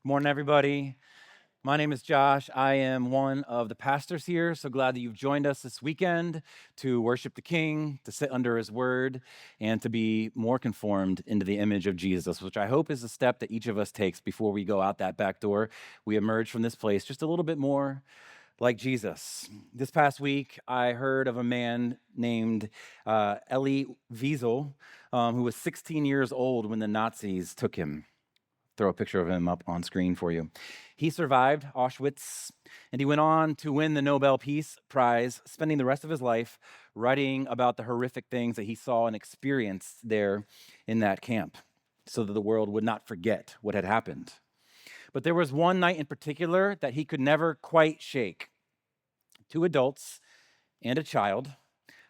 Morning, everybody. My name is Josh. I am one of the pastors here. So glad that you've joined us this weekend to worship the King, to sit under his word, and to be more conformed into the image of Jesus, which I hope is a step that each of us takes before we go out that back door. We emerge from this place just a little bit more like Jesus. This past week, I heard of a man named Elie Wiesel, who was 16 years old when the Nazis took him. Throw a picture of him up on screen for you. He survived Auschwitz, and he went on to win the Nobel Peace Prize, spending the rest of his life writing about the horrific things that he saw and experienced there in that camp, so that the world would not forget what had happened. But there was one night in particular that he could never quite shake. Two adults and a child,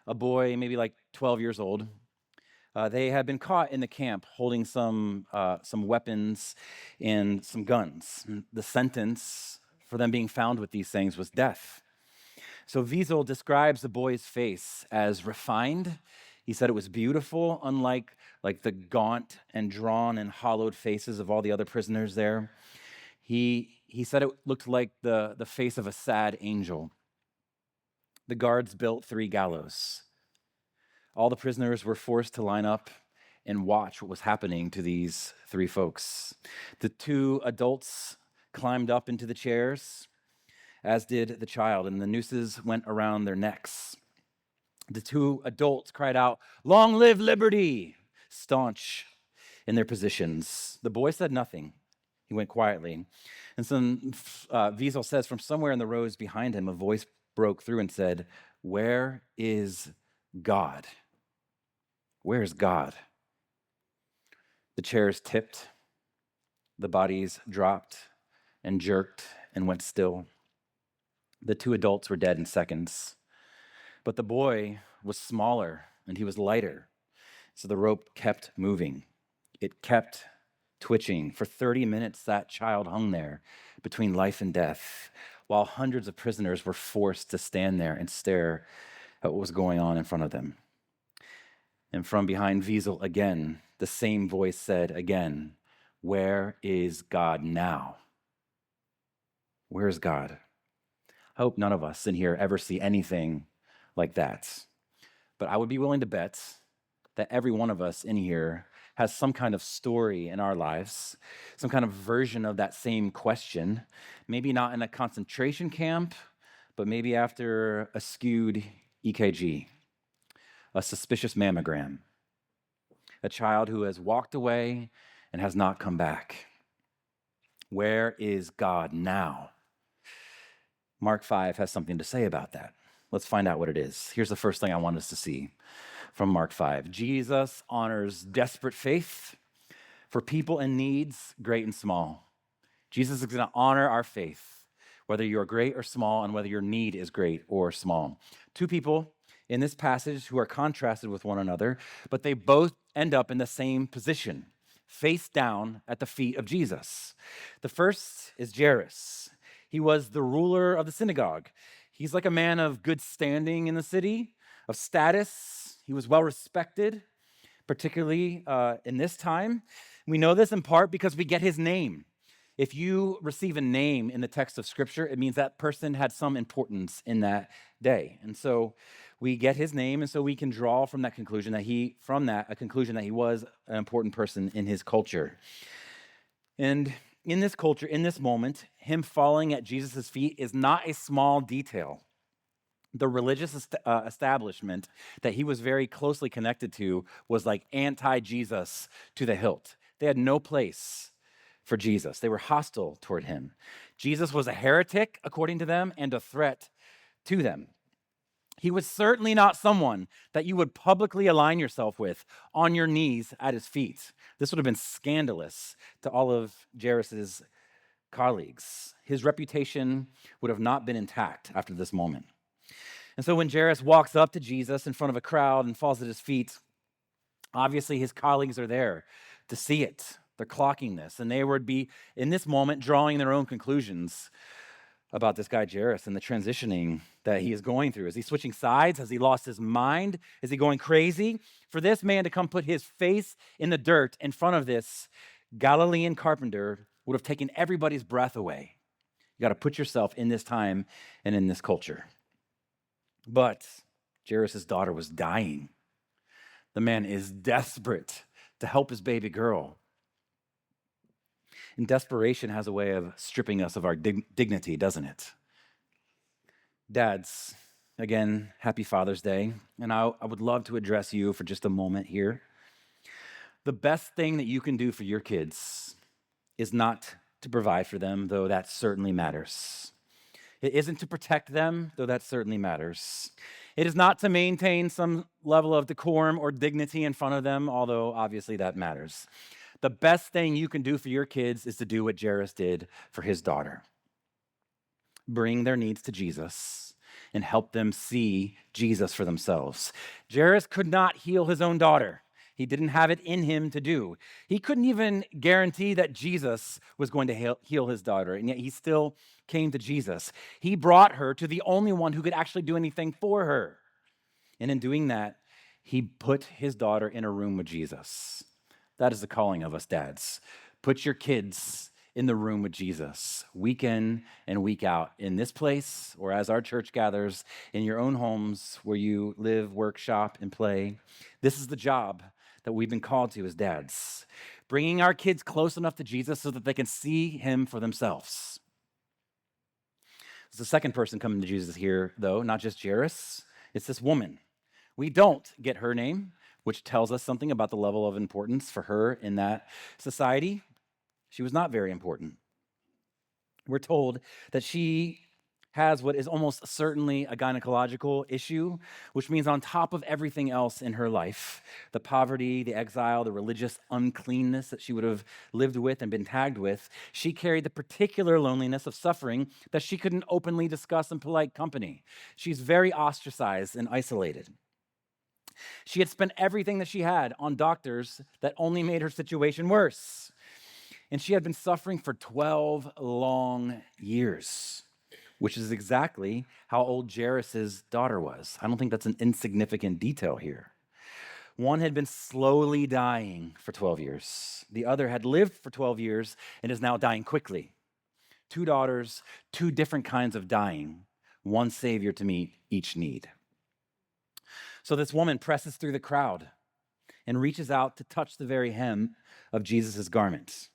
a boy maybe like 12 years old, they had been caught in the camp holding some weapons and some guns. The sentence for them being found with these things was death. So Wiesel describes the boy's face as refined. He said it was beautiful, unlike the gaunt and drawn and hollowed faces of all the other prisoners there. He said it looked like the face of a sad angel. The guards built 3 gallows. All the prisoners were forced to line up and watch what was happening to these 3 folks. The 2 adults climbed up into the chairs, as did the child, and the nooses went around their necks. The 2 adults cried out, "Long live liberty!" staunch in their positions. The boy said nothing. He went quietly. And then Wiesel says, from somewhere in the rows behind him, a voice broke through and said, "Where is God? Where is God?" The chairs tipped, the bodies dropped and jerked and went still. The 2 adults were dead in seconds, but the boy was smaller and he was lighter, so the rope kept moving. It kept twitching. For 30 minutes, that child hung there between life and death, while hundreds of prisoners were forced to stand there and stare at what was going on in front of them. And from behind Wiesel again, the same voice said again, "Where is God now? Where is God?" I hope none of us in here ever see anything like that. But I would be willing to bet that every one of us in here has some kind of story in our lives, some kind of version of that same question, maybe not in a concentration camp, but maybe after a skewed EKG. A suspicious mammogram, a child who has walked away and has not come back. Where is God now? Mark 5 has something to say about that. Let's find out what it is. Here's the first thing I want us to see from Mark 5. Jesus honors desperate faith for people in needs, great and small. Jesus is going to honor our faith, whether you're great or small, and whether your need is great or small. 2 people in this passage who are contrasted with one another, but they both end up in the same position, face down at the feet of Jesus. The first is Jairus. He was the ruler of the synagogue. He's like a man of good standing in the city, of status. He was well respected, particularly in this time. We know this in part because we get his name. If you receive a name in the text of Scripture, it means that person had some importance in that day. And so we get his name, and so we can draw from that conclusion a conclusion that he was an important person in his culture. And in this culture, in this moment, him falling at Jesus' feet is not a small detail. The religious establishment that he was very closely connected to was like anti-Jesus to the hilt. They had no place for Jesus. They were hostile toward him. Jesus was a heretic, according to them, and a threat to them. He was certainly not someone that you would publicly align yourself with on your knees at his feet. This would have been scandalous to all of Jairus' colleagues. His reputation would have not been intact after this moment. And so when Jairus walks up to Jesus in front of a crowd and falls at his feet, obviously his colleagues are there to see it. They're clocking this, and they would be, in this moment, drawing their own conclusions about this guy Jairus and the transitioning that he is going through. Is he switching sides? Has he lost his mind? Is he going crazy? For this man to come put his face in the dirt in front of this Galilean carpenter would have taken everybody's breath away. You got to put yourself in this time and in this culture. But Jairus' daughter was dying. The man is desperate to help his baby girl. And desperation has a way of stripping us of our dignity, doesn't it? Dads, again, happy Father's Day. And I would love to address you for just a moment here. The best thing that you can do for your kids is not to provide for them, though that certainly matters. It isn't to protect them, though that certainly matters. It is not to maintain some level of decorum or dignity in front of them, although obviously that matters. The best thing you can do for your kids is to do what Jairus did for his daughter. Bring their needs to Jesus and help them see Jesus for themselves. Jairus could not heal his own daughter. He didn't have it in him to do. He couldn't even guarantee that Jesus was going to heal his daughter, and yet he still came to Jesus. He brought her to the only one who could actually do anything for her. And in doing that, he put his daughter in a room with Jesus. That is the calling of us dads. Put your kids in the room with Jesus, week in and week out, in this place or as our church gathers, in your own homes where you live, work, shop, and play. This is the job that we've been called to as dads, bringing our kids close enough to Jesus so that they can see him for themselves. There's a second person coming to Jesus here, though, not just Jairus. It's this woman. We don't get her name, which tells us something about the level of importance for her in that society. She was not very important. We're told that she has what is almost certainly a gynecological issue, which means on top of everything else in her life, the poverty, the exile, the religious uncleanness that she would have lived with and been tagged with, she carried the particular loneliness of suffering that she couldn't openly discuss in polite company. She's very ostracized and isolated. She had spent everything that she had on doctors that only made her situation worse. And she had been suffering for 12 long years, which is exactly how old Jairus' daughter was. I don't think that's an insignificant detail here. One had been slowly dying for 12 years. The other had lived for 12 years and is now dying quickly. Two daughters, two different kinds of dying, one Savior to meet each need. So this woman presses through the crowd and reaches out to touch the very hem of Jesus' garment.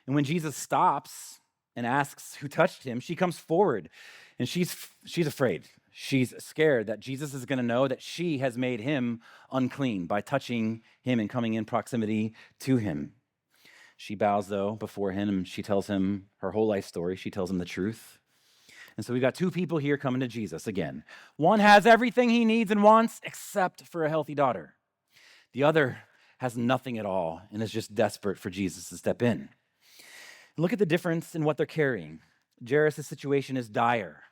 And when Jesus stops and asks who touched him, she comes forward and she's afraid. She's scared that Jesus is going to know that she has made him unclean by touching him and coming in proximity to him. She bows, though, before him, and she tells him her whole life story. She tells him the truth. And so we've got two people here coming to Jesus again. One has everything he needs and wants except for a healthy daughter. The other has nothing at all and is just desperate for Jesus to step in. Look at the difference in what they're carrying. Jairus' situation is dire.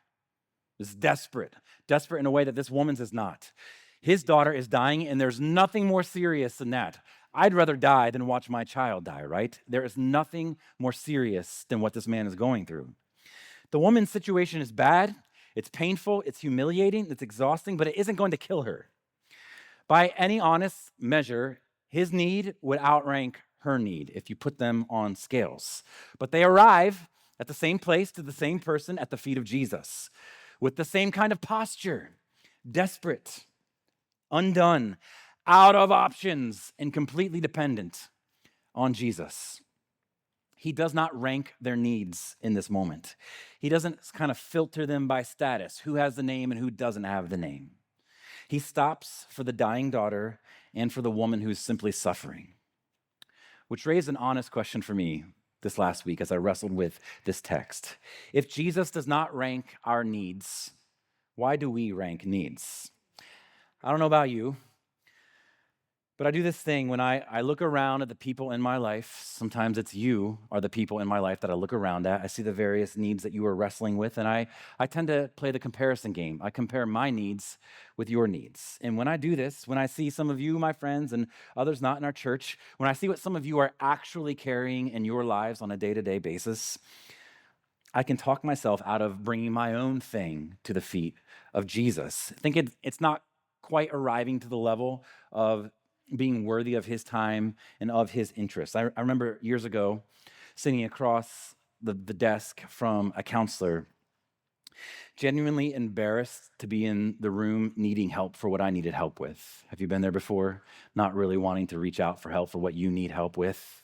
It's desperate in a way that this woman's is not. His daughter is dying, and there's nothing more serious than that. I'd rather die than watch my child die, right? There is nothing more serious than what this man is going through. The woman's situation is bad, it's painful, it's humiliating, it's exhausting, but it isn't going to kill her. By any honest measure, his need would outrank her need if you put them on scales. But they arrive at the same place to the same person at the feet of Jesus with the same kind of posture, desperate, undone, out of options, and completely dependent on Jesus. He does not rank their needs in this moment. He doesn't kind of filter them by status, who has the name and who doesn't have the name. He stops for the dying daughter and for the woman who's simply suffering, which raised an honest question for me this last week as I wrestled with this text. If Jesus does not rank our needs, why do we rank needs? I don't know about you, but I do this thing when I look around at the people in my life. Sometimes it's you are the people in my life that I look around at. I see the various needs that you are wrestling with, and I tend to play the comparison game. I compare my needs with your needs. And when I do this, when I see some of you, my friends, and others not in our church, when I see what some of you are actually carrying in your lives on a day-to-day basis, I can talk myself out of bringing my own thing to the feet of Jesus. I think it's not quite arriving to the level of being worthy of his time and of his interests. I remember years ago sitting across the desk from a counselor, genuinely embarrassed to be in the room needing help for what I needed help with. Have you been there before? Not really wanting to reach out for help for what you need help with.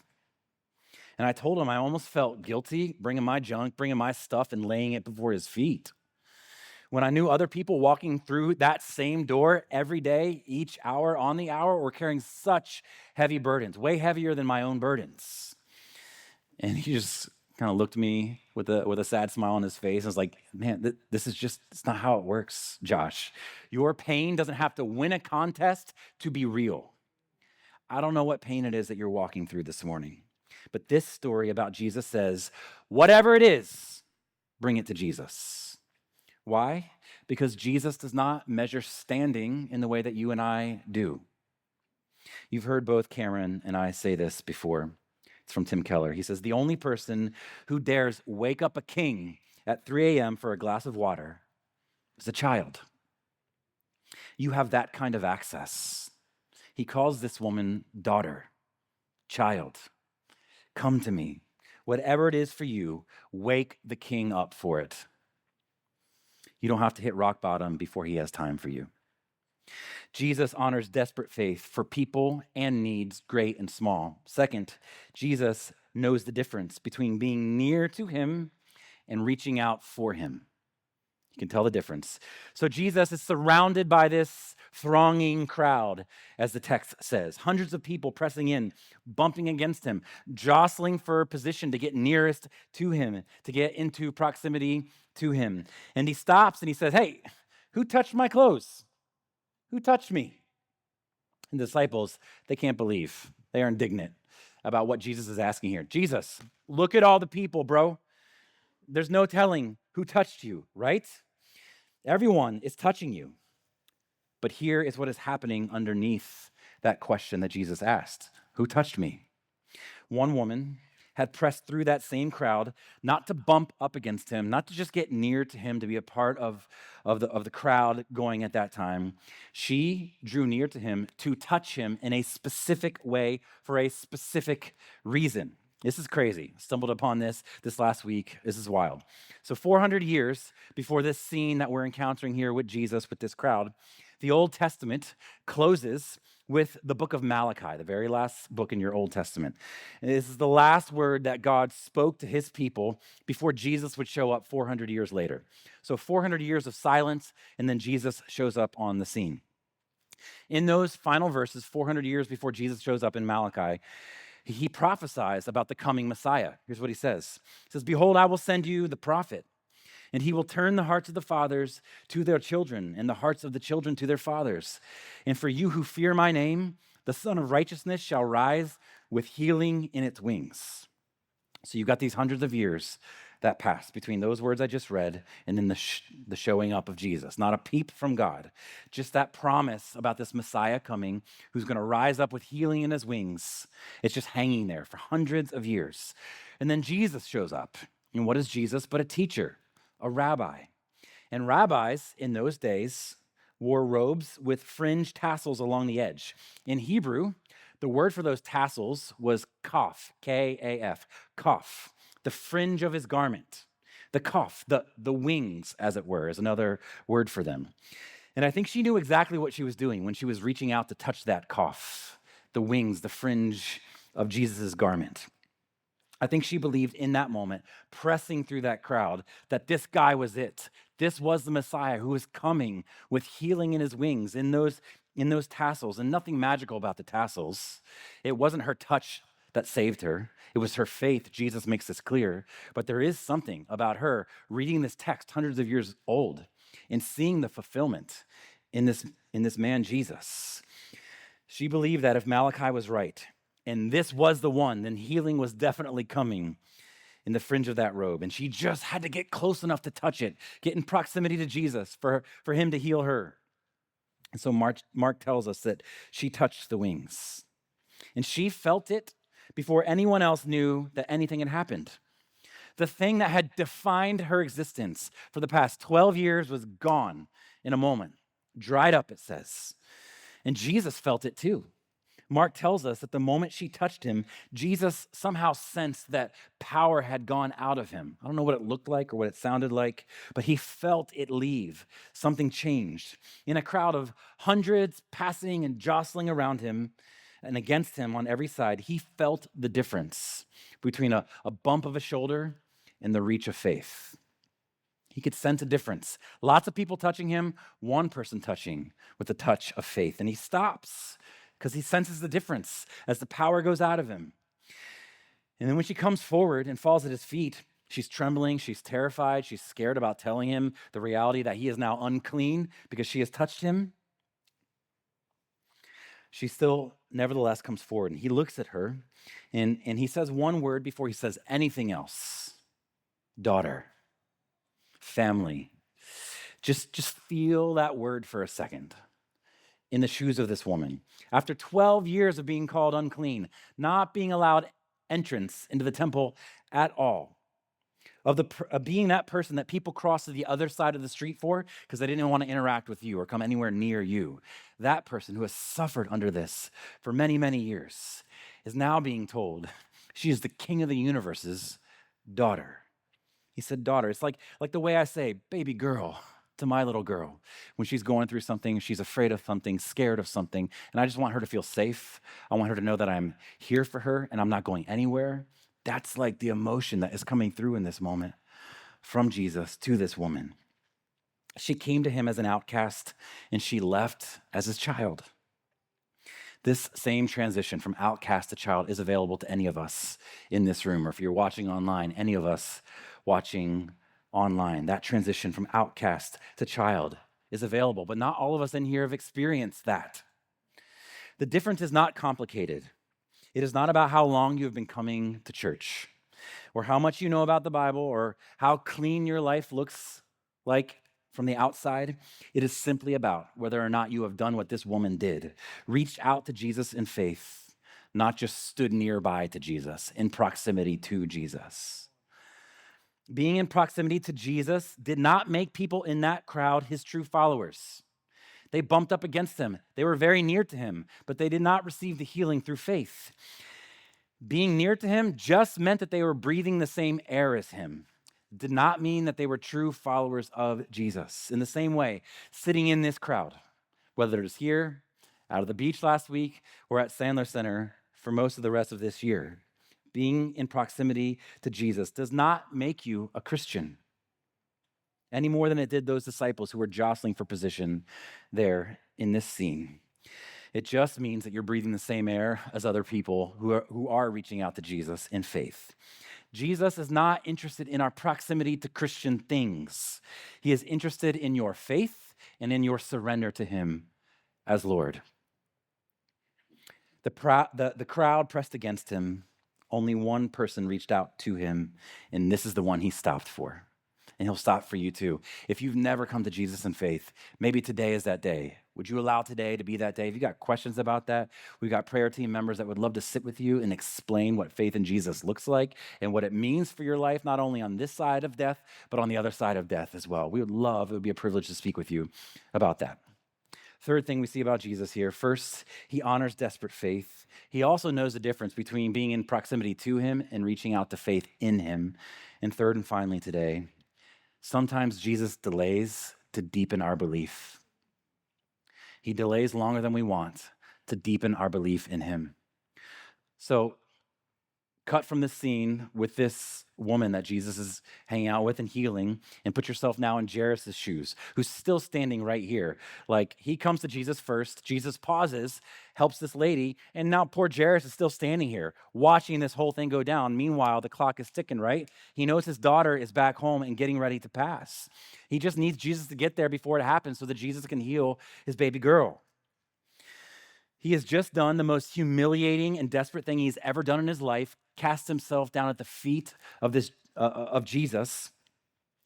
And I told him I almost felt guilty bringing my junk, bringing my stuff and laying it before his feet. When I knew other people walking through that same door every day, each hour on the hour, were carrying such heavy burdens, way heavier than my own burdens. And he just kind of looked at me with a sad smile on his face and was like, man, this is just, it's not how it works, Josh. Your pain doesn't have to win a contest to be real. I don't know what pain it is that you're walking through this morning, but this story about Jesus says, whatever it is, bring it to Jesus. Why? Because Jesus does not measure standing in the way that you and I do. You've heard both Cameron and I say this before. It's from Tim Keller. He says, the only person who dares wake up a king at 3 a.m. for a glass of water is a child. You have that kind of access. He calls this woman daughter, child. Come to me. Whatever it is for you, wake the king up for it. You don't have to hit rock bottom before he has time for you. Jesus honors desperate faith for people and needs, great and small. Second, Jesus knows the difference between being near to him and reaching out for him. You can tell the difference. So Jesus is surrounded by this thronging crowd, as the text says. Hundreds of people pressing in, bumping against him, jostling for position to get nearest to him, to get into proximity to him. And he stops and he says, hey, who touched my clothes? Who touched me? And the disciples, they can't believe. They are indignant about what Jesus is asking here. Jesus, look at all the people, bro. There's no telling who touched you, right? Everyone is touching you. But here is what is happening underneath that question that Jesus asked. Who touched me? One woman had pressed through that same crowd, not to bump up against him, not to just get near to him, to be a part of the crowd going at that time. She drew near to him to touch him in a specific way for a specific reason. This is crazy. I stumbled upon this last week. This is wild. So 400 years before this scene that we're encountering here with Jesus, with this crowd, the Old Testament closes with the book of Malachi, the very last book in your Old Testament. And this is the last word that God spoke to his people before Jesus would show up 400 years later. So 400 years of silence, and then Jesus shows up on the scene. In those final verses, 400 years before Jesus shows up in Malachi, he prophesies about the coming Messiah. Here's what he says. He says, behold, I will send you the prophet, and he will turn the hearts of the fathers to their children, and the hearts of the children to their fathers. And for you who fear my name, the Son of Righteousness shall rise with healing in its wings. So you've got these hundreds of years that pass between those words I just read and then the showing up of Jesus. Not a peep from God, just that promise about this Messiah coming who's going to rise up with healing in his wings. It's just hanging there for hundreds of years. And then Jesus shows up. And what is Jesus but a teacher? A rabbi. And rabbis in those days wore robes with fringe tassels along the edge. In Hebrew, the word for those tassels was kaf, K-A-F, kaf, the fringe of his garment. The kaf, the wings, as it were, is another word for them. And I think she knew exactly what she was doing when she was reaching out to touch that kaf, the wings, the fringe of Jesus' garment. I think she believed in that moment, pressing through that crowd, that this guy was it. This was the Messiah who was coming with healing in his wings, in those tassels, and nothing magical about the tassels. It wasn't her touch that saved her. It was her faith. Jesus makes this clear. But there is something about her reading this text hundreds of years old and seeing the fulfillment in this man, Jesus. She believed that if Malachi was right, and this was the one, then healing was definitely coming in the fringe of that robe. And she just had to get close enough to touch it, get in proximity to Jesus for him to heal her. And so Mark tells us that she touched the wings. And she felt it before anyone else knew that anything had happened. The thing that had defined her existence for the past 12 years was gone in a moment. Dried up, it says. And Jesus felt it too. Mark tells us that the moment she touched him, Jesus somehow sensed that power had gone out of him. I don't know what it looked like or what it sounded like, but he felt it leave. Something changed. In a crowd of hundreds passing and jostling around him and against him on every side, he felt the difference between a bump of a shoulder and the reach of faith. He could sense a difference. Lots of people touching him, one person touching with the touch of faith. And he stops because he senses the difference as the power goes out of him. And then when she comes forward and falls at his feet, she's trembling, she's terrified, she's scared about telling him the reality that he is now unclean because she has touched him. She still, nevertheless, comes forward, and he looks at her, and he says one word before he says anything else. Daughter. Family. Just feel that word for a second in the shoes of this woman. After 12 years of being called unclean, not being allowed entrance into the temple at all, of being that person that people cross to the other side of the street for because they didn't want to interact with you or come anywhere near you, that person who has suffered under this for many, many years is now being told she is the king of the universe's daughter. He said, daughter. It's like the way I say, baby girl, to my little girl. When she's going through something, she's afraid of something, scared of something, and I just want her to feel safe. I want her to know that I'm here for her and I'm not going anywhere. That's like the emotion that is coming through in this moment from Jesus to this woman. She came to him as an outcast and she left as his child. This same transition from outcast to child is available to any of us in this room, or if you're watching online, any of us watching online. That transition from outcast to child is available, but not all of us in here have experienced that. The difference is not complicated. It is not about how long you have been coming to church, or how much you know about the Bible, or how clean your life looks like from the outside. It is simply about whether or not you have done what this woman did, reached out to Jesus in faith, not just stood nearby to Jesus, in proximity to Jesus. Being in proximity to Jesus did not make people in that crowd his true followers. They bumped up against him. They were very near to him, but they did not receive the healing through faith. Being near to him just meant that they were breathing the same air as him. It did not mean that they were true followers of Jesus. In the same way, sitting in this crowd, whether it's here, out of the beach last week, or at Sandler Center for most of the rest of this year, being in proximity to Jesus does not make you a Christian any more than it did those disciples who were jostling for position there in this scene. It just means that you're breathing the same air as other people who are reaching out to Jesus in faith. Jesus is not interested in our proximity to Christian things. He is interested in your faith and in your surrender to him as Lord. The crowd pressed against him. Only one person reached out to him, and this is the one he stopped for. And he'll stop for you too. If you've never come to Jesus in faith, maybe today is that day. Would you allow today to be that day? If you got questions about that, we've got prayer team members that would love to sit with you and explain what faith in Jesus looks like and what it means for your life, not only on this side of death, but on the other side of death as well. It would be a privilege to speak with you about that. Third thing we see about Jesus here, first, he honors desperate faith. He also knows the difference between being in proximity to him and reaching out to faith in him. And third and finally today, sometimes Jesus delays to deepen our belief. He delays longer than we want to deepen our belief in him. So, cut from this scene with this woman that Jesus is hanging out with and healing, and put yourself now in Jairus' shoes, who's still standing right here. Like, he comes to Jesus first, Jesus pauses, helps this lady, and now poor Jairus is still standing here, watching this whole thing go down. Meanwhile, the clock is ticking, right? He knows his daughter is back home and getting ready to pass. He just needs Jesus to get there before it happens so that Jesus can heal his baby girl. He has just done the most humiliating and desperate thing he's ever done in his life, cast himself down at the feet of Jesus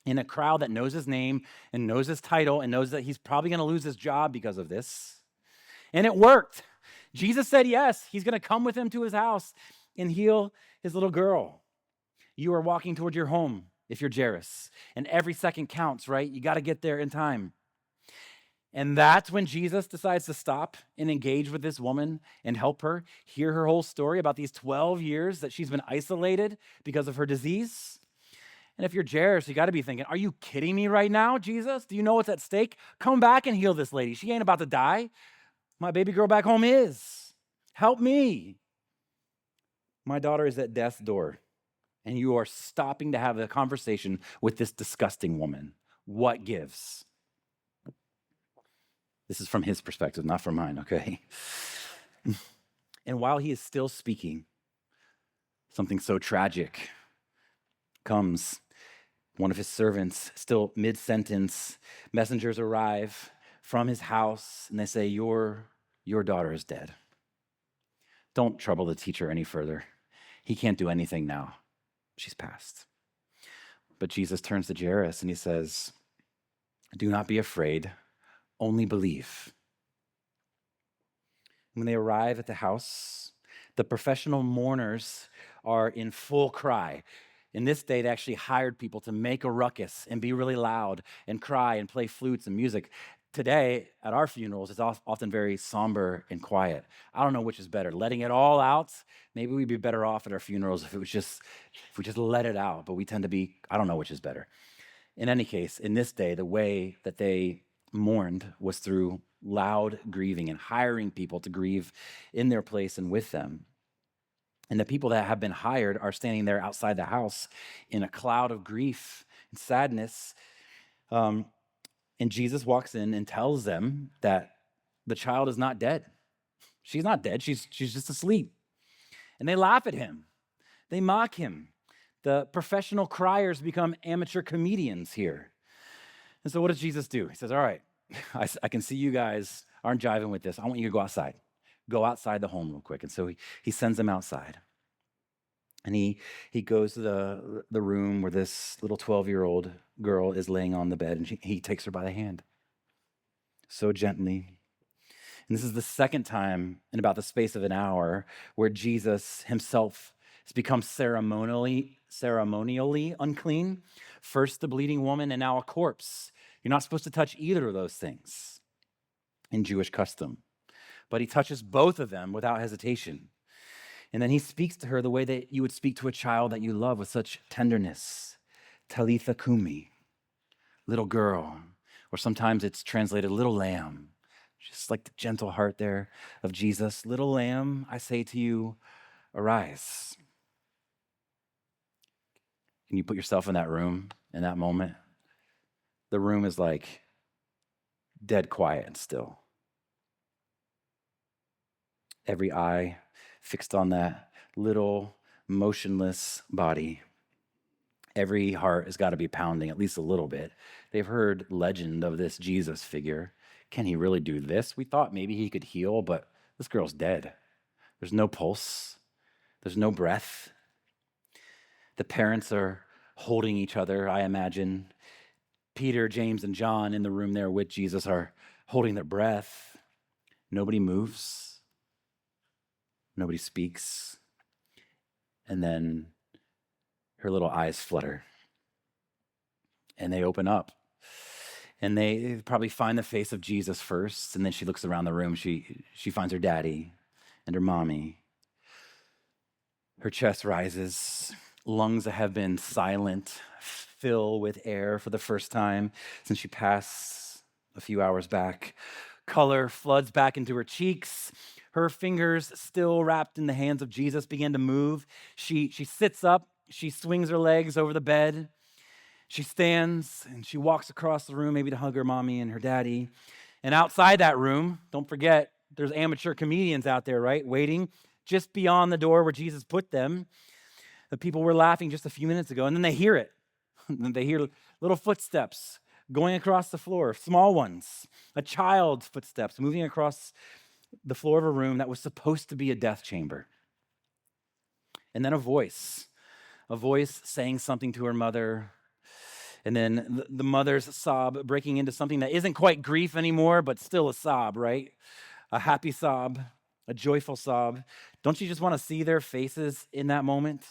in a crowd that knows his name and knows his title and knows that he's probably going to lose his job because of this. And it worked. Jesus said yes, he's going to come with him to his house and heal his little girl. You are walking toward your home if you're Jairus, and every second counts, right? You got to get there in time. And that's when Jesus decides to stop and engage with this woman and help her hear her whole story about these 12 years that she's been isolated because of her disease. And if you're Jairus, you got to be thinking, are you kidding me right now, Jesus? Do you know what's at stake? Come back and heal this lady. She ain't about to die. My baby girl back home is. Help me. My daughter is at death's door, and you are stopping to have a conversation with this disgusting woman. What gives? This is from his perspective, not from mine, okay? And while he is still speaking, something so tragic comes. One of his servants, still mid-sentence, messengers arrive from his house, and they say, your daughter is dead. Don't trouble the teacher any further. He can't do anything now. She's passed. But Jesus turns to Jairus and he says, do not be afraid, only believe. When they arrive at the house, the professional mourners are in full cry. In this day, they actually hired people to make a ruckus and be really loud and cry and play flutes and music. Today, at our funerals, it's often very somber and quiet. I don't know which is better, letting it all out. Maybe we'd be better off at our funerals if we just let it out, but we tend to be, I don't know which is better. In any case, in this day, the way that they mourned was through loud grieving and hiring people to grieve in their place and with them. And the people that have been hired are standing there outside the house in a cloud of grief and sadness. And Jesus walks in and tells them that the child is not dead. She's not dead. She's just asleep. And they laugh at him. They mock him. The professional criers become amateur comedians here. And so what does Jesus do? He says, all right, I can see you guys aren't jiving with this. I want you to go outside. Go outside the home real quick. And so he sends them outside. And he goes to the room where this little 12-year-old girl is laying on the bed, and he takes her by the hand so gently. And this is the second time in about the space of an hour where Jesus himself has become ceremonially unclean. First the bleeding woman, and now a corpse. You're not supposed to touch either of those things in Jewish custom. But he touches both of them without hesitation. And then he speaks to her the way that you would speak to a child that you love with such tenderness. Talitha kumi, little girl. Or sometimes it's translated little lamb. Just like the gentle heart there of Jesus. Little lamb, I say to you, arise. Can you put yourself in that room in that moment? The room is like dead quiet and still. Every eye fixed on that little motionless body. Every heart has got to be pounding at least a little bit. They've heard legend of this Jesus figure. Can he really do this? We thought maybe he could heal, but this girl's dead. There's no pulse. There's no breath. The parents are holding each other, I imagine. Peter, James, and John in the room there with Jesus are holding their breath. Nobody moves. Nobody speaks. And then her little eyes flutter. And they open up. And they probably find the face of Jesus first. And then she looks around the room. She finds her daddy and her mommy. Her chest rises. Lungs that have been silent fill with air for the first time since she passed a few hours back. Color floods back into her cheeks. Her fingers, still wrapped in the hands of Jesus, begin to move. She sits up. She swings her legs over the bed. She stands and she walks across the room, maybe to hug her mommy and her daddy. And outside that room, don't forget, there's amateur comedians out there, right? Waiting just beyond the door where Jesus put them. The people were laughing just a few minutes ago, and then they hear it. They hear little footsteps going across the floor, small ones, a child's footsteps moving across the floor of a room that was supposed to be a death chamber. And then a voice saying something to her mother. And then the mother's sob breaking into something that isn't quite grief anymore, but still a sob, right? A happy sob, a joyful sob. Don't you just want to see their faces in that moment?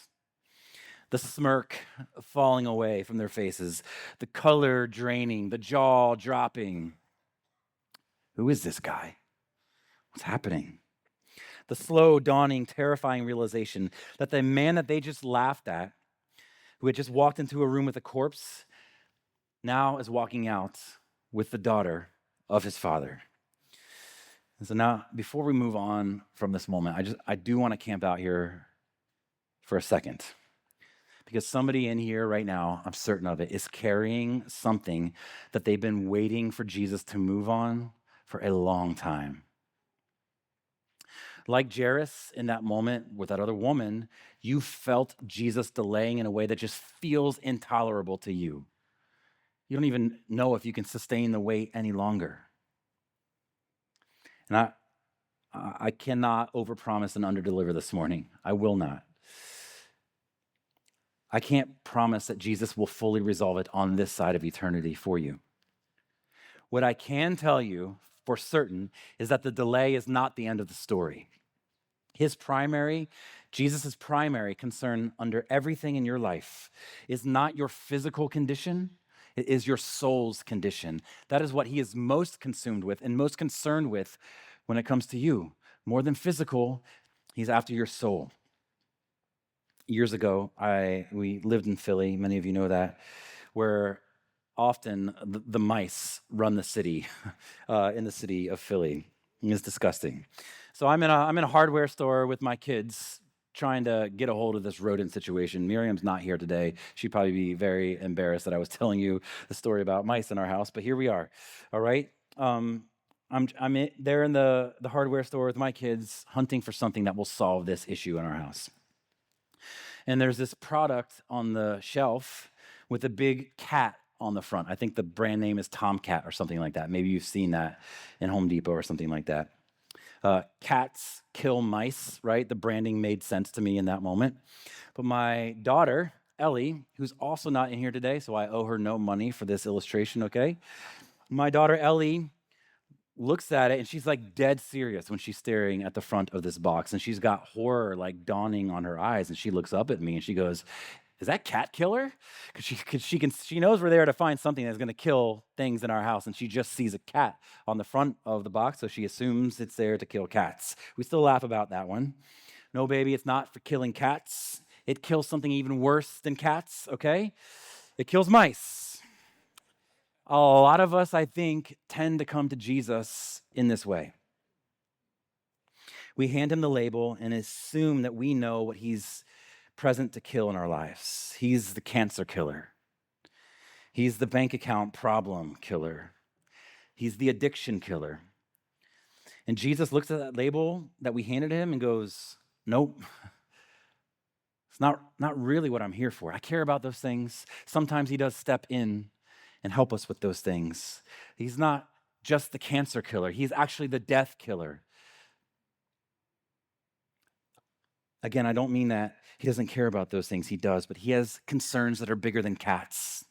The smirk falling away from their faces, the color draining, the jaw dropping. Who is this guy? What's happening? The slow, dawning, terrifying realization that the man that they just laughed at, who had just walked into a room with a corpse, now is walking out with the daughter of his father. And so now, before we move on from this moment, I do want to camp out here for a second. Because somebody in here right now, I'm certain of it, is carrying something that they've been waiting for Jesus to move on for a long time. Like Jairus in that moment with that other woman, you felt Jesus delaying in a way that just feels intolerable to you. You don't even know if you can sustain the weight any longer. And I cannot overpromise and underdeliver this morning. I will not. I can't promise that Jesus will fully resolve it on this side of eternity for you. What I can tell you for certain is that the delay is not the end of the story. Jesus' primary concern under everything in your life is not your physical condition, it is your soul's condition. That is what he is most consumed with and most concerned with when it comes to you. More than physical, he's after your soul. Years ago, we lived in Philly, many of you know that, where often the mice run the city, in the city of Philly. It's disgusting. So I'm in a hardware store with my kids trying to get a hold of this rodent situation. Miriam's not here today. She'd probably be very embarrassed that I was telling you the story about mice in our house, but here we are, all right? I'm there in the hardware store with my kids hunting for something that will solve this issue in our house. And there's this product on the shelf with a big cat on the front. I think the brand name is Tomcat or something like that. Maybe you've seen that in Home Depot or something like that. Cats kill mice, right? The branding made sense to me in that moment. But my daughter, Ellie, who's also not in here today, so I owe her no money for this illustration, okay? My daughter, Ellie, looks at it and she's like dead serious when she's staring at the front of this box, and she's got horror like dawning on her eyes, and she looks up at me and she goes, "Is that cat killer?" Because she knows we're there to find something that's going to kill things in our house, and she just sees a cat on the front of the box, so she assumes it's there to kill cats. We still laugh about that one. No, baby, it's not for killing cats. It kills something even worse than cats, okay? It kills mice. A lot of us, I think, tend to come to Jesus in this way. We hand him the label and assume that we know what he's present to kill in our lives. He's the cancer killer. He's the bank account problem killer. He's the addiction killer. And Jesus looks at that label that we handed him and goes, "Nope. It's not really what I'm here for. I care about those things." Sometimes he does step in and help us with those things. He's not just the cancer killer. He's actually the death killer. Again, I don't mean that he doesn't care about those things. He does, but he has concerns that are bigger than cats,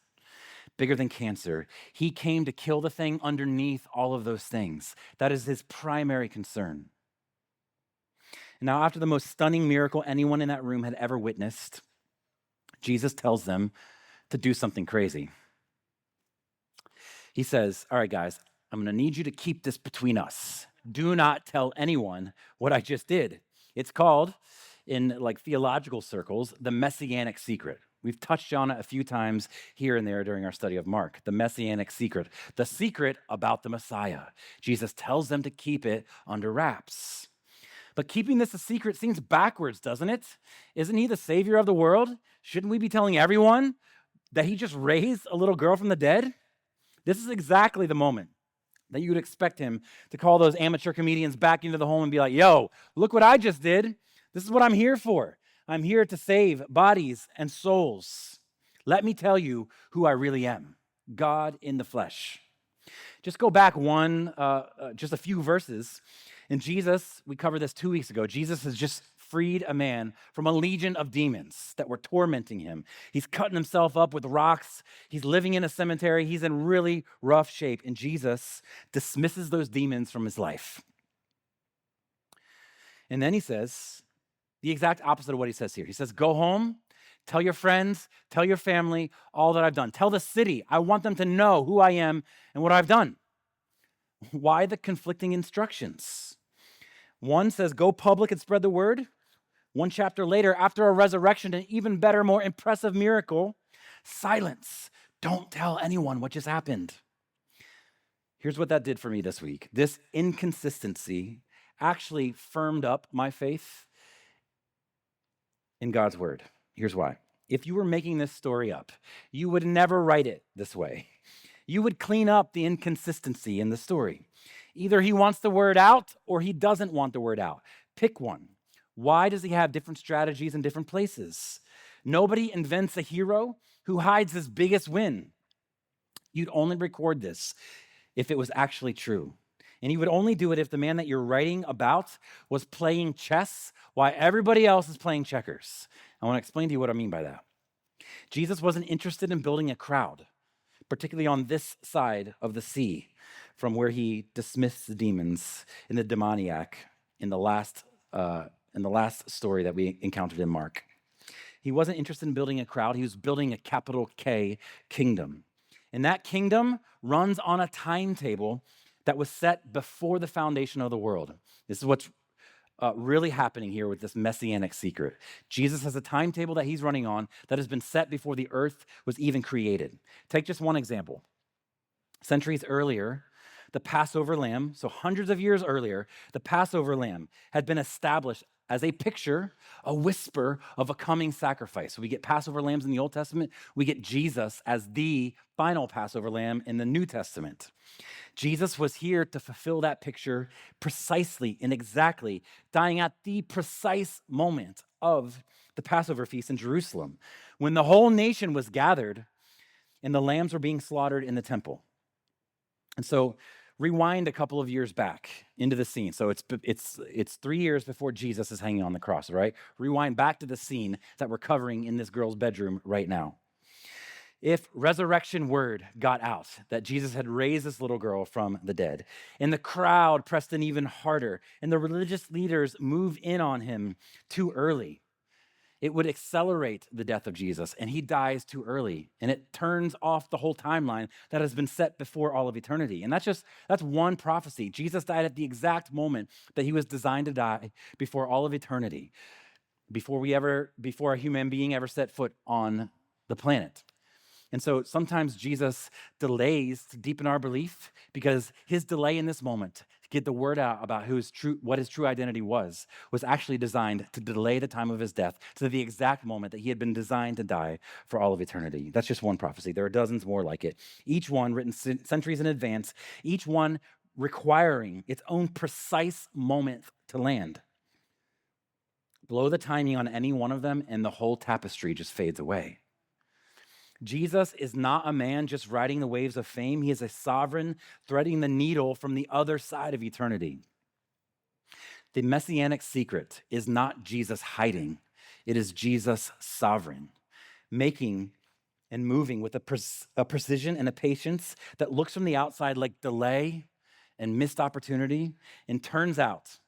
bigger than cancer. He came to kill the thing underneath all of those things. That is his primary concern. Now, after the most stunning miracle anyone in that room had ever witnessed, Jesus tells them to do something crazy. He says, "All right, guys, I'm going to need you to keep this between us. Do not tell anyone what I just did." It's called, in like theological circles, the messianic secret. We've touched on it a few times here and there during our study of Mark. The messianic secret, the secret about the Messiah. Jesus tells them to keep it under wraps. But keeping this a secret seems backwards, doesn't it? Isn't he the savior of the world? Shouldn't we be telling everyone that he just raised a little girl from the dead? This is exactly the moment that you would expect him to call those amateur comedians back into the home and be like, "Yo, look what I just did. This is what I'm here for. I'm here to save bodies and souls. Let me tell you who I really am, God in the flesh." Just go back just a few verses. And Jesus, we covered this 2 weeks ago, Jesus has just freed a man from a legion of demons that were tormenting him. He's cutting himself up with rocks. He's living in a cemetery. He's in really rough shape. And Jesus dismisses those demons from his life. And then he says the exact opposite of what he says here. He says, "Go home, tell your friends, tell your family all that I've done. Tell the city. I want them to know who I am and what I've done." Why the conflicting instructions? One says, go public and spread the word. One chapter later, after a resurrection, an even better, more impressive miracle, silence. Don't tell anyone what just happened. Here's what that did for me this week. This inconsistency actually firmed up my faith in God's word. Here's why. If you were making this story up, you would never write it this way. You would clean up the inconsistency in the story. Either he wants the word out or he doesn't want the word out. Pick one. Why does he have different strategies in different places? Nobody invents a hero who hides his biggest win. You'd only record this if it was actually true. And you would only do it if the man that you're writing about was playing chess while everybody else is playing checkers. I want to explain to you what I mean by that. Jesus wasn't interested in building a crowd, particularly on this side of the sea, from where he dismissed the demons and the demoniac in the last story that we encountered in Mark. He wasn't interested in building a crowd. He was building a capital K kingdom. And that kingdom runs on a timetable that was set before the foundation of the world. This is what's really happening here with this messianic secret. Jesus has a timetable that he's running on that has been set before the earth was even created. Take just one example. Centuries earlier, the Passover lamb, so hundreds of years earlier, the Passover lamb had been established as a picture, a whisper of a coming sacrifice. So we get Passover lambs in the Old Testament. We get Jesus as the final Passover lamb in the New Testament. Jesus was here to fulfill that picture precisely and exactly, dying at the precise moment of the Passover feast in Jerusalem, when the whole nation was gathered and the lambs were being slaughtered in the temple. And so rewind a couple of years back into the scene. So it's 3 years before Jesus is hanging on the cross, right? Rewind back to the scene that we're covering in this girl's bedroom right now. If resurrection word got out that Jesus had raised this little girl from the dead, and the crowd pressed in even harder, and the religious leaders moved in on him too early, it would accelerate the death of Jesus, and he dies too early, and it turns off the whole timeline that has been set before all of eternity. And that's one prophecy. Jesus died at the exact moment that he was designed to die before all of eternity, before a human being ever set foot on the planet. And so sometimes Jesus delays to deepen our belief because his delay in this moment to get the word out about what his true identity was actually designed to delay the time of his death to the exact moment that he had been designed to die for all of eternity. That's just one prophecy. There are dozens more like it, each one written centuries in advance, each one requiring its own precise moment to land. Blow the timing on any one of them and the whole tapestry just fades away. Jesus is not a man just riding the waves of fame. He is a sovereign threading the needle from the other side of eternity. The messianic secret is not Jesus hiding. It is Jesus sovereign, making and moving with a precision and a patience that looks from the outside like delay and missed opportunity, and turns out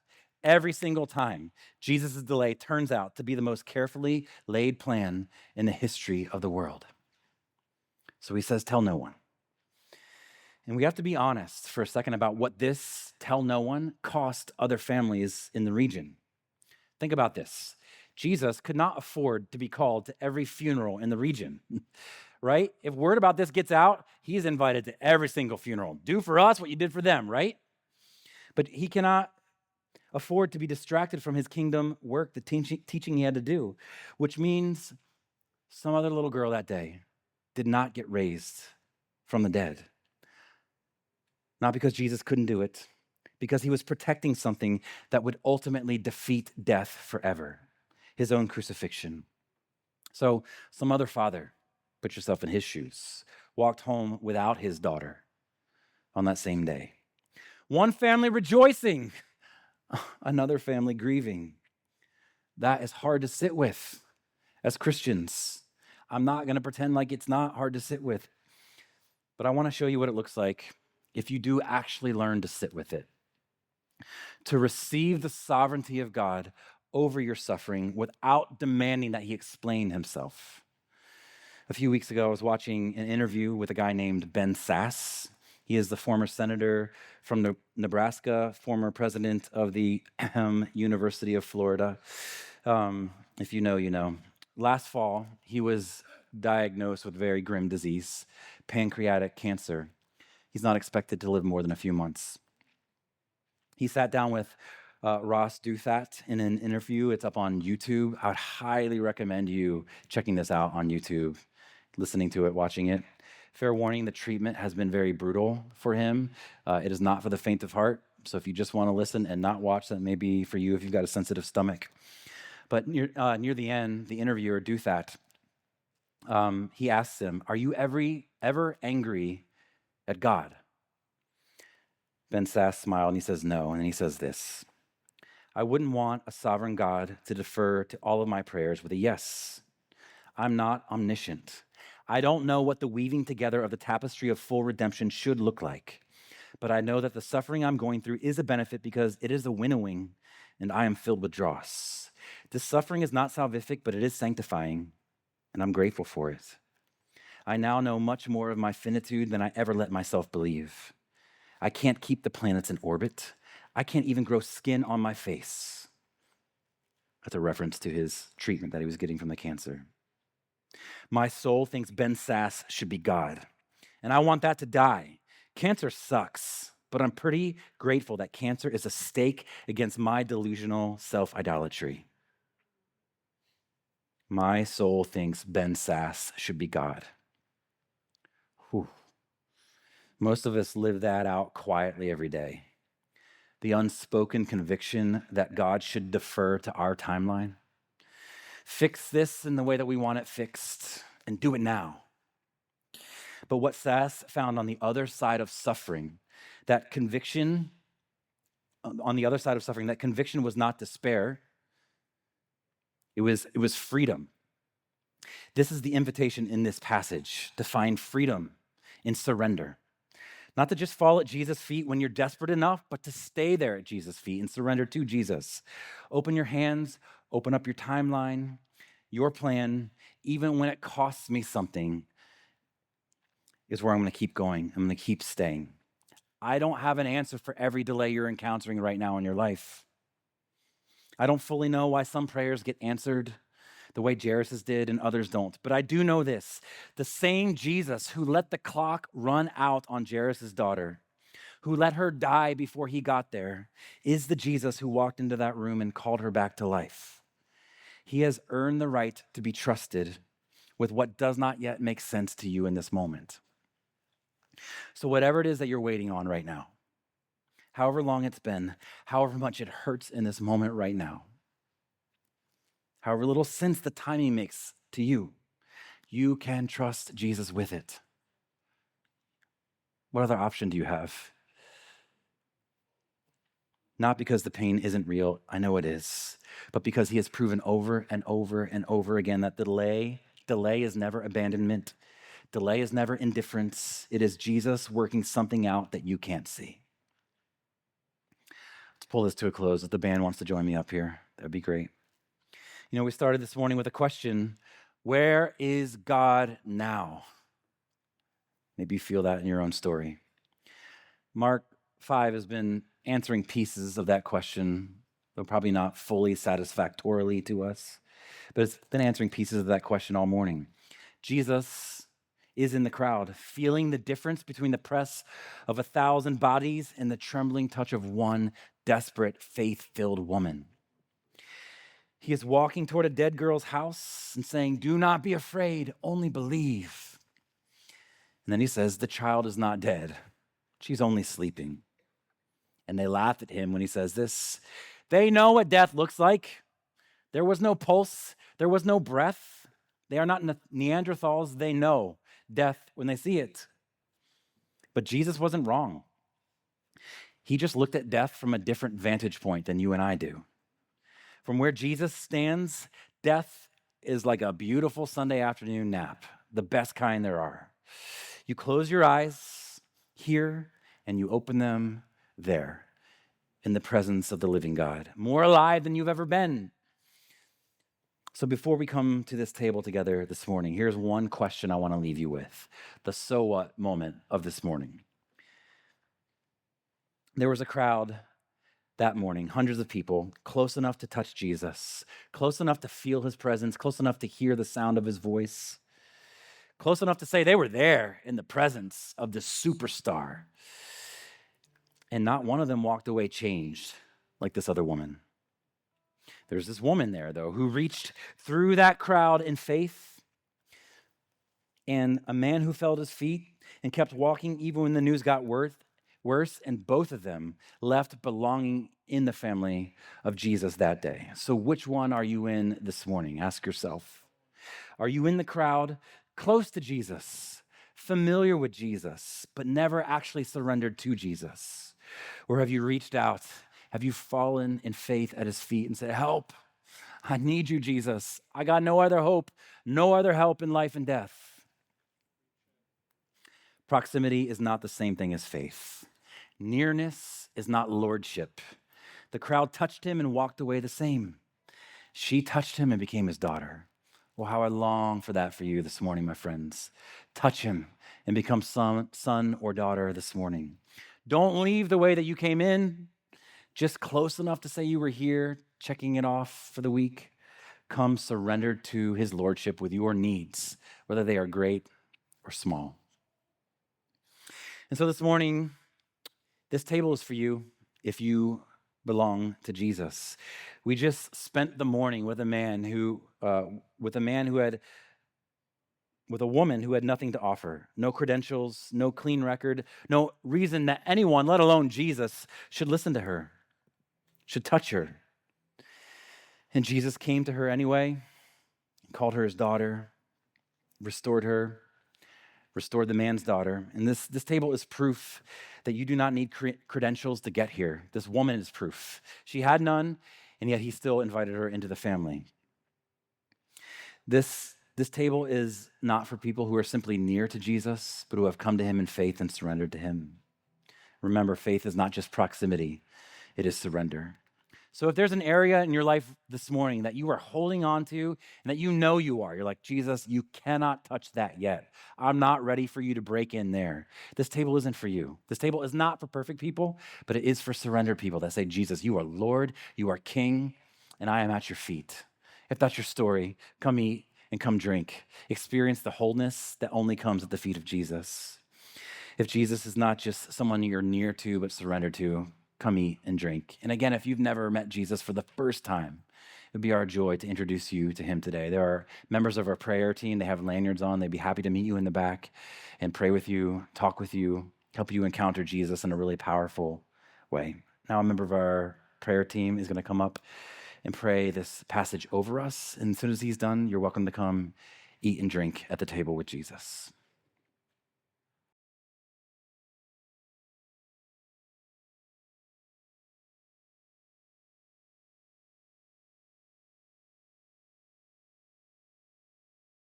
every single time Jesus' delay turns out to be the most carefully laid plan in the history of the world. So he says, tell no one. And we have to be honest for a second about what this tell no one cost other families in the region. Think about this. Jesus could not afford to be called to every funeral in the region, right? If word about this gets out, he's invited to every single funeral. Do for us what you did for them, right? But he cannot afford to be distracted from his kingdom work, the teaching he had to do, which means some other little girl that day did not get raised from the dead. Not because Jesus couldn't do it, because he was protecting something that would ultimately defeat death forever, his own crucifixion. So some other father, put yourself in his shoes, walked home without his daughter on that same day. One family rejoicing, another family grieving. That is hard to sit with as Christians. I'm not going to pretend like it's not hard to sit with, but I want to show you what it looks like if you do actually learn to sit with it, to receive the sovereignty of God over your suffering without demanding that he explain himself. A few weeks ago, I was watching an interview with a guy named Ben Sass. He is the former senator from Nebraska, former president of the University of Florida. If you know, you know. Last fall, he was diagnosed with very grim disease, pancreatic cancer. He's not expected to live more than a few months. He sat down with Ross Douthat in an interview. It's up on YouTube. I would highly recommend you checking this out on YouTube, listening to it, watching it. Fair warning, the treatment has been very brutal for him. It is not for the faint of heart. So if you just want to listen and not watch, that may be for you if you've got a sensitive stomach. But near the end, the interviewer, Douthat, he asks him, are you ever angry at God? Ben Sass smiled and he says no, and he says this: I wouldn't want a sovereign God to defer to all of my prayers with a yes. I'm not omniscient. I don't know what the weaving together of the tapestry of full redemption should look like, but I know that the suffering I'm going through is a benefit because it is a winnowing, and I am filled with dross. This suffering is not salvific, but it is sanctifying, and I'm grateful for it. I now know much more of my finitude than I ever let myself believe. I can't keep the planets in orbit. I can't even grow skin on my face. That's a reference to his treatment that he was getting from the cancer. My soul thinks Ben Sass should be God, and I want that to die. Cancer sucks, but I'm pretty grateful that cancer is a stake against my delusional self-idolatry. My soul thinks Ben Sass should be God. Whew. Most of us live that out quietly every day. The unspoken conviction that God should defer to our timeline. Fix this in the way that we want it fixed, and do it now. But what Sass found on the other side of suffering, that conviction was not despair. It was freedom. This is the invitation in this passage, to find freedom in surrender. Not to just fall at Jesus' feet when you're desperate enough, but to stay there at Jesus' feet and surrender to Jesus. Open your hands, open up your timeline, your plan, even when it costs me something, is where I'm going to keep going. I'm going to keep staying. I don't have an answer for every delay you're encountering right now in your life. I don't fully know why some prayers get answered the way Jairus' did and others don't. But I do know this: the same Jesus who let the clock run out on Jairus' daughter, who let her die before he got there, is the Jesus who walked into that room and called her back to life. He has earned the right to be trusted with what does not yet make sense to you in this moment. So whatever it is that you're waiting on right now, however long it's been, however much it hurts in this moment right now, however little sense the timing makes to you, you can trust Jesus with it. What other option do you have? Not because the pain isn't real, I know it is, but because he has proven over and over and over again that delay is never abandonment. Delay is never indifference. It is Jesus working something out that you can't see. Let's pull this to a close. If the band wants to join me up here, that'd be great. You know, we started this morning with a question: where is God now? Maybe you feel that in your own story. Mark 5 has been answering pieces of that question, though probably not fully satisfactorily to us, but it's been answering pieces of that question all morning. Jesus is in the crowd, feeling the difference between the press of 1,000 bodies and the trembling touch of one desperate, faith-filled woman. He is walking toward a dead girl's house and saying, "Do not be afraid, only believe." And then he says, "The child is not dead. She's only sleeping." And they laugh at him when he says this. They know what death looks like. There was no pulse. There was no breath. They are not Neanderthals. They know death when they see it. But Jesus wasn't wrong. He just looked at death from a different vantage point than you and I do. From where Jesus stands, death is like a beautiful Sunday afternoon nap, the best kind there are. You close your eyes here and you open them there in the presence of the living God, more alive than you've ever been. So before we come to this table together this morning, here's one question I want to leave you with, the so what moment of this morning. There was a crowd that morning, hundreds of people, close enough to touch Jesus, close enough to feel his presence, close enough to hear the sound of his voice, close enough to say they were there in the presence of the superstar. And not one of them walked away changed like this other woman. There's this woman there, though, who reached through that crowd in faith, and a man who fell at his feet and kept walking even when the news got worse, and both of them left belonging in the family of Jesus that day. So which one are you in this morning? Ask yourself. Are you in the crowd, close to Jesus, familiar with Jesus, but never actually surrendered to Jesus? Or have you reached out? Have you fallen in faith at his feet and said, help, I need you, Jesus. I got no other hope, no other help in life and death. Proximity is not the same thing as faith. Nearness is not lordship. The crowd touched him and walked away the same. She touched him and became his daughter. Well, how I long for that for you this morning, my friends. Touch him and become son or daughter this morning. Don't leave the way that you came in, just close enough to say you were here, checking it off for the week. Come surrendered to his lordship with your needs, whether they are great or small. And so this morning, this table is for you if you belong to Jesus. We just spent the morning with a woman who had nothing to offer, no credentials, no clean record, no reason that anyone, let alone Jesus, should listen to her, should touch her. And Jesus came to her anyway, called her his daughter, restored the man's daughter. And this table is proof that you do not need credentials to get here. This woman is proof. She had none, and yet he still invited her into the family. This table is not for people who are simply near to Jesus, but who have come to him in faith and surrendered to him. Remember, faith is not just proximity, it is surrender. So if there's an area in your life this morning that you are holding on to and that you know you're like, Jesus, you cannot touch that yet. I'm not ready for you to break in there. This table isn't for you. This table is not for perfect people, but it is for surrendered people that say, Jesus, you are Lord, you are King, and I am at your feet. If that's your story, come eat and come drink. Experience the wholeness that only comes at the feet of Jesus. If Jesus is not just someone you're near to but surrendered to, come eat and drink. And again, if you've never met Jesus for the first time, it would be our joy to introduce you to him today. There are members of our prayer team. They have lanyards on. They'd be happy to meet you in the back and pray with you, talk with you, help you encounter Jesus in a really powerful way. Now a member of our prayer team is going to come up and pray this passage over us. And as soon as he's done, you're welcome to come eat and drink at the table with Jesus.